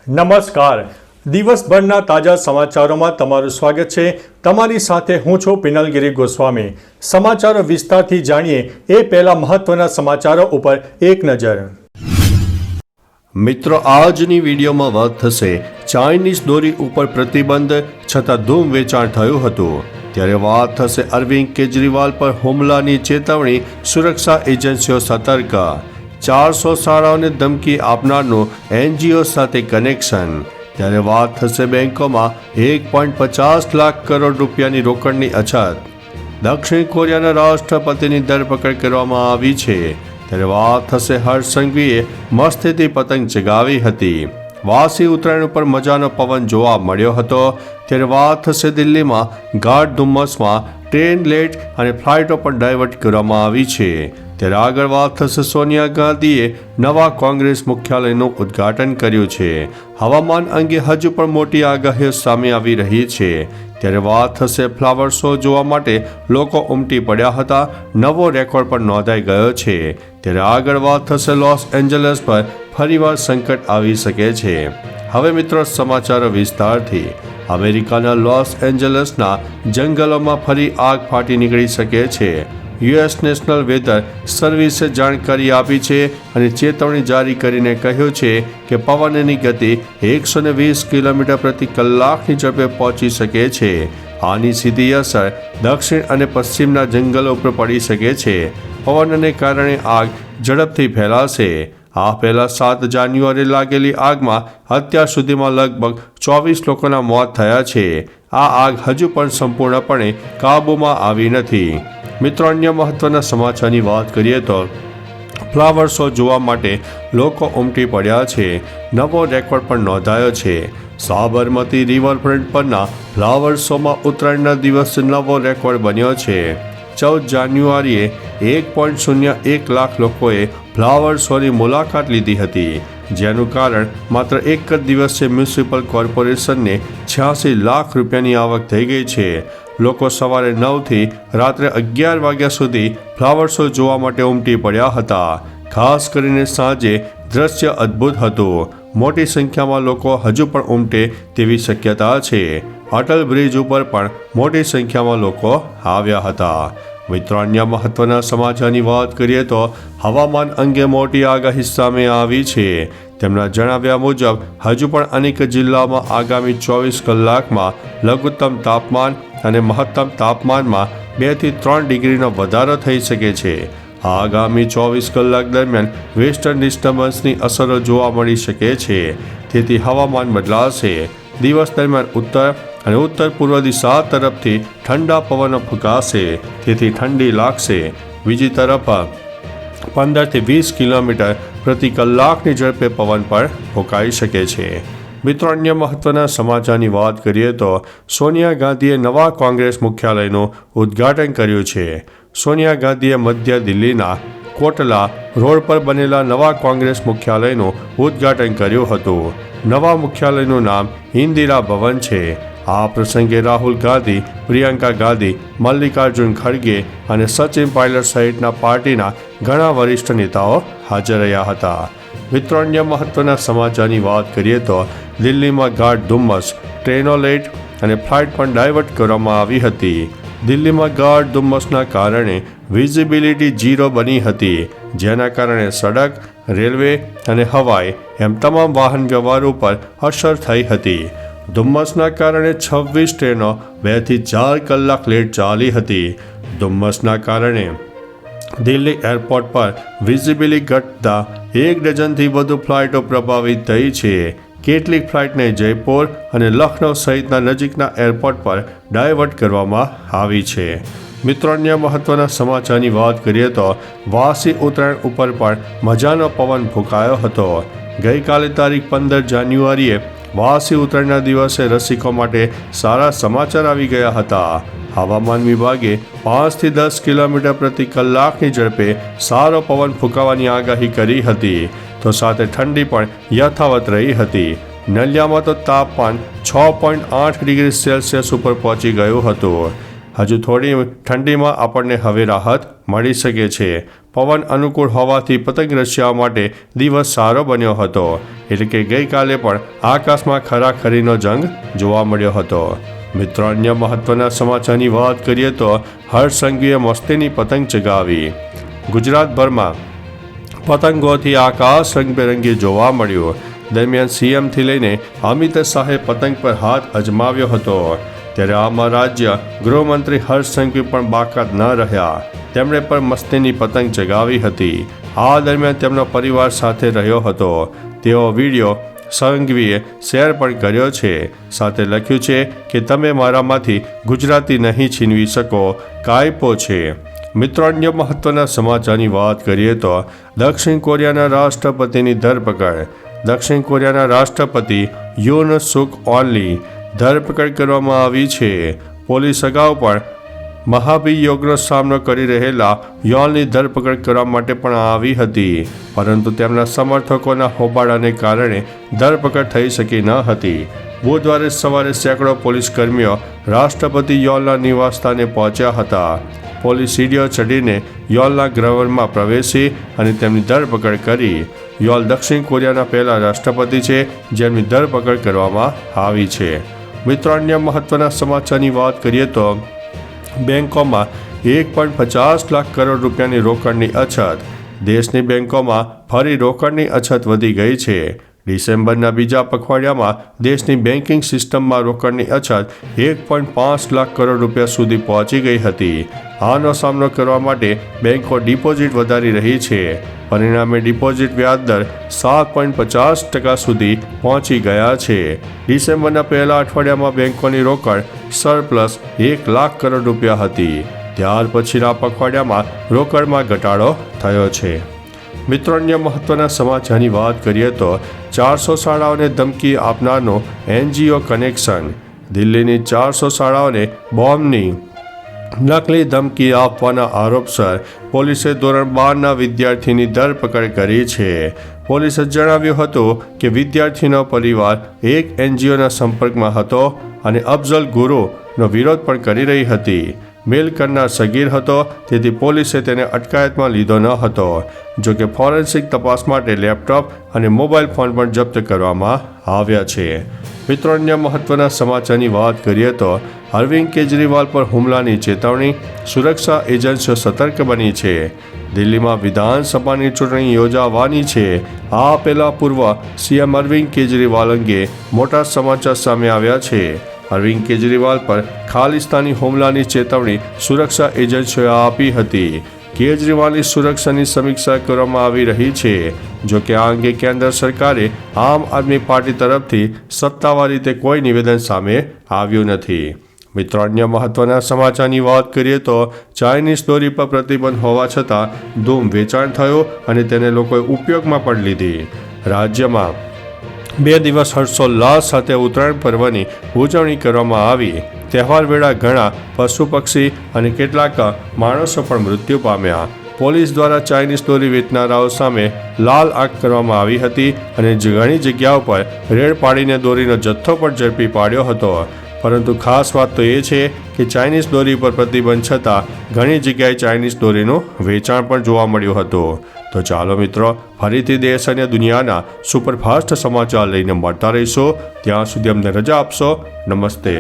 નમસ્કાર. દિવસભરના તાજા સમાચારોમાં તમારું સ્વાગત છે. તમારી સાથે હું છું પિનલગીરી ગોસ્વામી. સમાચારો વિસ્તારથી જાણીએ એ પહેલા મહત્વના સમાચારો ઉપર એક નજર. મિત્રો, આજની વિડીયોમાં વાત થશે ચાઇનીઝ દોરી ઉપર પ્રતિબંધ છતાં ધૂમ વેચાણ થયું હતું. ત્યારે વાત થશે અરવિંદ કેજરીવાલ પર હુમલાની ચેતવણી, સુરક્ષા એજન્સીઓ સતર્ક. 400 શાળાઓને ધમકી આપનારનું NGO સાથે કનેક્શન. ત્યારે વાત થશે બેંકોમાં 1.50 લાખ કરોડ રૂપિયાની રોકડની અછત. દક્ષિણ કોરિયાના રાષ્ટ્રપતિની ધરપકડ કરવામાં આવી છે. ત્યારે વાત થશે હર્ષ સંઘવીએ મસ્તીથી પતંગ ચગાવી હતી. વાસી ઉત્તરાયણ ઉપર મજાનો પવન જોવા મળ્યો હતો. ત્યારે વાત થશે દિલ્હીમાં ગાઢ ધુમ્મસમાં ટ્રેન લેટ અને ફ્લાઇટો પણ ડાયવર્ટ કરવામાં આવી છે. ત્યારે આગળ વાત થશે સોનિયા ગાંધીએ નવા કોંગ્રેસ મુખ્યાલયનું ઉદ્ઘાટન કર્યું છે. હવામાન અંગે હજુ પણ મોટી આગાહીઓ સામે આવી રહી છે. ત્યારે વાત થશે ફ્લાવર શો જોવા માટે લોકો ઉમટી પડ્યા હતા. નવો રેકોર્ડ પણ નોંધાઈ ગયો છે. ત્યારે આગળ વાત થશે લોસ એન્જલસ પર ફરીવાર સંકટ આવી શકે છે. હવે મિત્રો સમાચારો વિસ્તારથી. અમેરિકાના લોસ એન્જલસના જંગલોમાં ફરી આગ ફાટી નીકળી શકે છે. US નેશનલ વેધર સર્વિસે જાણકારી આપી છે અને ચેતવણી જારી કરીને કહ્યું છે કે પવનની ગતિ 120 કિલોમીટર પ્રતિ કલાકની ઝડપે પહોંચી શકે છે. આની સીધી અસર દક્ષિણ અને પશ્ચિમના જંગલો ઉપર પડી શકે છે. પવનને કારણે આગ ઝડપથી ફેલાશે. આ પહેલા 7 જાન્યુઆરીએ લાગેલી આગમાં અત્યાર સુધીમાં લગભગ 24 લોકોના મોત થયા છે. આ આગ હજુ પણ સંપૂર્ણપણે કાબૂમાં આવી નથી. મિત્રો, અન્ય મહત્વના સમાચારની વાત કરીએ તો ફ્લાવર શો જોવા માટે લોકો ઉમટી પડ્યા છે. નવો રેકોર્ડ પણ નોંધાયો છે. સાબરમતી રિવરફ્રન્ટ પરના ફ્લાવર શોમાં ઉત્તરાયણના દિવસે નવો રેકોર્ડ બન્યો છે. 14 જાન્યુઆરીએ 1.01 લાખ લોકોએ ફ્લાવર શોની મુલાકાત લીધી હતી. જેનું કારણ માત્ર એક જ દિવસે મ્યુનિસિપલ કોર્પોરેશનને 86 લાખ રૂપિયાની આવક થઈ ગઈ છે. લોકો સવારે 9થી રાત્રે 11 વાગ્યા સુધી ફ્લાવર શો જોવા માટે ઉમટી પડ્યા હતા. ખાસ કરીને સાંજે દ્રશ્ય અદ્ભુત હતું. મોટી સંખ્યામાં લોકો હજુ પણ ઉમટે તેવી શક્યતા છે. અટલ બ્રિજ ઉપર પણ મોટી સંખ્યામાં લોકો આવ્યા હતા. મિત્રો, અન્ય મહત્વના સમાચારની વાત કરીએ તો હવામાન અંગે મોટી આગાહી સામે આવી છે. તેમના જણાવ્યા મુજબ હજુ પણ અનેક જિલ્લામાં આગામી 24 કલાકમાં લઘુત્તમ તાપમાન અને મહત્તમ તાપમાનમાં 2 થી 3 ડિગ્રીનો વધારો થઈ શકે છે. આગામી 24 કલાક દરમિયાન વેસ્ટર્ન ડિસ્ટર્બન્સની અસરો જોવા મળી શકે છે. તેથી હવામાન બદલાશે. દિવસ દરમિયાન ઉત્તર અને ઉત્તર પૂર્વ દિશા તરફથી ઠંડા પવનો ફૂંકાશે. તેથી ઠંડી લાગશે. બીજી તરફ 15 થી 20 કિલોમીટર પ્રતિ કલાકની ઝડપે પવન પણ ફૂંકાઈ શકે છે. મિત્રો, અન્ય મહત્વના સમાચારની વાત કરીએ તો સોનિયા ગાંધીએ નવા કોંગ્રેસ મુખ્યાલયનું ઉદ્ઘાટન કર્યું છે. સોનિયા ગાંધીએ મધ્ય દિલ્હીના કોટલા રોડ પર બનેલા નવા કોંગ્રેસ મુખ્યાલયનું ઉદ્ઘાટન કર્યું હતું. નવા મુખ્યાલયનું નામ ઇન્દિરા ભવન છે. આ પ્રસંગે રાહુલ ગાંધી, પ્રિયંકા ગાંધી, મલ્લિકાર્જુન ખડગે અને સચિન પાયલટ સહિતના પાર્ટીના ઘણા વરિષ્ઠ નેતાઓ હાજર રહ્યા હતા. મિત્રો, અન્ય મહત્વના સમાચારની વાત કરીએ તો દિલ્હીમાં ગાઢ ધુમ્મસ, ટ્રેનો લેટ અને ફ્લાઇટ પણ ડાયવર્ટ કરવામાં આવી હતી. દિલ્હીમાં ગાઢ ધુમ્મસના કારણે વિઝિબિલિટી 0 બની હતી. જેના કારણે સડક, રેલવે અને હવાઈ એમ તમામ વાહન વ્યવહારો પર અસર થઈ હતી. ધુમ્મસના કારણે 26 ટ્રેનો 2 થી 4 કલાક લેટ ચાલી હતી. ધુમ્મસના કારણે દિલ્હી એરપોર્ટ પર વિઝિબિલિટી ઘટતા 1 ડઝનથી વધુ ફ્લાઇટો પ્રભાવિત થઈ છે. કેટલીક ફ્લાઇટને જયપુર અને લખનૌ સહિતના નજીકના એરપોર્ટ પર ડાયવર્ટ કરવામાં આવી છે. મિત્રો, અન્ય મહત્વના સમાચારની વાત કરીએ તો વાસી ઉત્તરાયણ ઉપર પણ મજાનો પવન ફૂંકાયો હતો. ગઈકાલે તારીખ 15 જાન્યુઆરીએ વાસી ઉત્તરાયણના દિવસે રસિકો માટે સારા સમાચાર આવી ગયા હતા. હવામાન વિભાગે 5 થી 10 કિલોમીટર પ્રતિ કલાકની ઝડપે સારો પવન ફૂંકાવાની આગાહી કરી હતી. તો સાથે ઠંડી પણ યથાવત રહી હતી. નલિયામાં તો તાપમાન 6.8 ડિગ્રી સેલ્સિયસ ઉપર પહોંચી ગયું હતું. હજુ થોડી ઠંડીમાં આપણને હવે રાહત મળી શકે છે. પવન અનુકૂળ હોવાથી પતંગ રસિયાઓ માટે દિવસ સારો બન્યો હતો. એટલે કે ગઈકાલે પણ આકાશમાં ખરાખરીનો જંગ જોવા મળ્યો હતો. મિત્રો, અન્ય મહત્વના સમાચારની વાત કરીએ તો હર્ષ સંઘવીએ મસ્તીની પતંગ ચગાવી. ગુજરાતભરમાં પતંગોથી આકાશ રંગબેરંગી જોવા મળ્યું. દરમિયાન સીએમથી લઈને અમિત શાહે પતંગ પર હાથ અજમાવ્યો હતો. ત્યારે આમાં રાજ્ય ગૃહમંત્રી હર્ષ સંઘવી પણ બાકાત ન રહ્યા. તેમણે પણ મસ્તીની પતંગ ચગાવી હતી. આ દરમિયાન તેમનો પરિવાર સાથે રહ્યો હતો. તેઓ વિડીયો સંઘવીએ શેર પણ કર્યો છે. સાથે લખ્યું છે કે તમે મારામાંથી ગુજરાતી નહીં છીનવી શકો, કાયપો છે. મિત્રો, અન્ય મહત્વના સમાચારની વાત કરીએ તો દક્ષિણ કોરિયાના રાષ્ટ્રપતિની ધરપકડ. દક્ષિણ કોરિયાના રાષ્ટ્રપતિ યુન સુક ઓનની ધરપકડ કરવામાં આવી છે. પોલીસ અગાઉ પણ મહાભિયોગનો સામનો કરી રહેલા યોલની ધરપકડ કરવા માટે પણ આવી હતી, પરંતુ તેમના સમર્થકોના હોબાળાને કારણે ધરપકડ થઈ શકી ન હતી. બુધવારે સવારે સેંકડો પોલીસ કર્મીઓ રાષ્ટ્રપતિ યોલના નિવાસસ્થાને પહોંચ્યા હતા. પોલીસ સીડીઓ ચડીને યોલના ગ્રહમાં પ્રવેશી અને તેમની ધરપકડ કરી. યોલ દક્ષિણ કોરિયાના પહેલા રાષ્ટ્રપતિ છે જેમની ધરપકડ કરવામાં આવી છે. મિત્રો, અન્ય મહત્વના સમાચારની વાત કરીએ તો બેંકોમાં 1.50 લાખ કરોડ રૂપિયાની રોકડની અછત. દેશની બેંકોમાં ફરી રોકડની અછત વધી ગઈ છે. ડિસેમ્બરના બીજા પખવાડિયામાં દેશની બેન્કિંગ સિસ્ટમમાં રોકડની અછત 1.5 લાખ કરોડ રૂપિયા સુધી પહોંચી ગઈ હતી. આનો સામનો કરવા માટે બેંકો ડિપોઝિટ વધારી રહી છે. પરિણામે ડિપોઝિટ વ્યાજદર 7.50% સુધી પહોંચી ગયા છે. ડિસેમ્બરના પહેલા અઠવાડિયામાં બેંકોની રોકડ સરપ્લસ 1 લાખ કરોડ રૂપિયા હતી. ત્યાર પછીના પખવાડિયામાં રોકડમાં ઘટાડો થયો છે. મિત્રો, અન્ય મહત્વના સમાચારની વાત કરીએ તો 400 શાળાઓને ધમકી આપનારનું NGO કનેક્શન. દિલ્હીની 400 શાળાઓને બોમ્બની નકલી ધમકી આપવાના આરોપસર પોલીસે ધોરણ 12ના વિદ્યાર્થીની ધરપકડ કરી છે. પોલીસે જણાવ્યું હતું કે વિદ્યાર્થીનો પરિવાર એક NGOના સંપર્કમાં હતો અને અફઝલ ગુરુનો વિરોધ પણ કરી રહી હતી. મેલ કરનાર સગીર હતો, તેથી પોલીસે તેને અટકાયતમાં લીધો ન હતો. જોકે ફોરેન્સિક તપાસ માટે લેપટોપ અને મોબાઈલ ફોન પણ જપ્ત કરવામાં આવ્યા છે. મિત્રો, અન્ય મહત્વના સમાચારની વાત કરીએ તો અરવિંદ કેજરીવાલ પર હુમલાની ચેતવણી. સુરક્ષા એજન્સીઓ સતર્ક બની છે. દિલ્હીમાં વિધાનસભાની ચૂંટણી યોજાવાની છે. આ પહેલા પૂર્વ CM અરવિંદ કેજરીવાલ અંગે મોટા સમાચાર સામે આવ્યા છે. અરવિંદ કેજરીવાલ પર ખાલિસ્તાની હુમલાની ચેતવણી સુરક્ષા એજન્સીઓએ આપી હતી. કેજરીવાલની સુરક્ષાની સમીક્ષા કરવામાં આવી રહી છે. જો કે આ અંગે કેન્દ્ર સરકારે આમ આદમી પાર્ટી તરફથી સત્તાવાર રીતે કોઈ નિવેદન સામે આવ્યું નથી. મિત્રો, અન્ય મહત્વના સમાચારની વાત કરીએ તો ચાઇનીઝ દોરી પર પ્રતિબંધ હોવા છતાં ધૂમ વેચાણ થયું અને તેને લોકોએ ઉપયોગમાં પણ લીધી. રાજ્યમાં 2 દિવસ હર્ષોલ્લાસ સાથે ઉત્તરાયણ પર્વની ઉજવણી કરવામાં આવી. તહેવાર વેળા ઘણા પશુ પક્ષી અને કેટલાક માણસો પણ મૃત્યુ પામ્યા. પોલીસ દ્વારા ચાઇનીઝ દોરી વેચનારાઓ સામે લાલ આંખ કરવામાં આવી હતી અને ઘણી જગ્યાઓ પર રેડ પાડીને દોરીનો જથ્થો પણ ઝડપી પાડ્યો હતો. પરંતુ ખાસ વાત તો એ છે કે ચાઇનીઝ દોરી પર પ્રતિબંધ છતાં ઘણી જગ્યાએ ચાઇનીઝ દોરીનું વેચાણ પણ જોવા મળ્યું હતું. તો ચાલો મિત્રો, ફરીથી દેશ અને દુનિયાના સુપરફાસ્ટ સમાચાર લઈને મળતા રહીશું. ત્યાં સુધી અમને રજા આપશો. નમસ્તે.